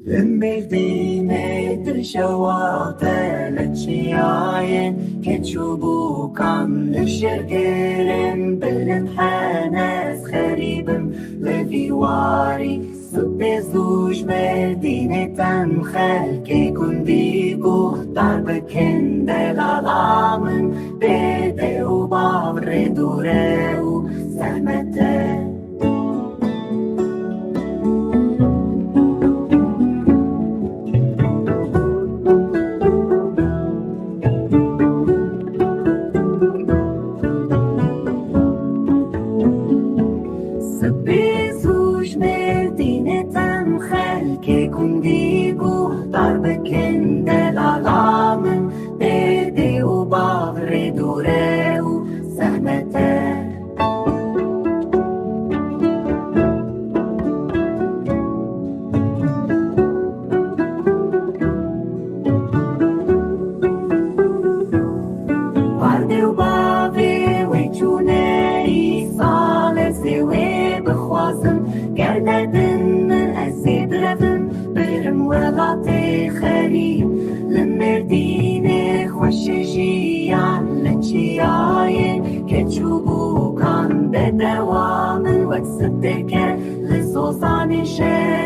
المدينة ترشوات لتشياين كتشوبو كان للشرقرم بالمحانس خريبم لفيواري سبزوج مدينة خلقي كنديكو ضربكن دلالامن بدأو بابر دورو سهمتين سبزوج مدينة خلقي كنديكو ضربكن دلالامن بدأو بابر دورو سهمتين Vardeu bave ويتوني صالح سوي بخوازم قردن من أزيد رفن برم ولاتي خريب لمرديني خوش جيان لنشياين كتشوبو كان بدوام وتصدك لصوصان شيء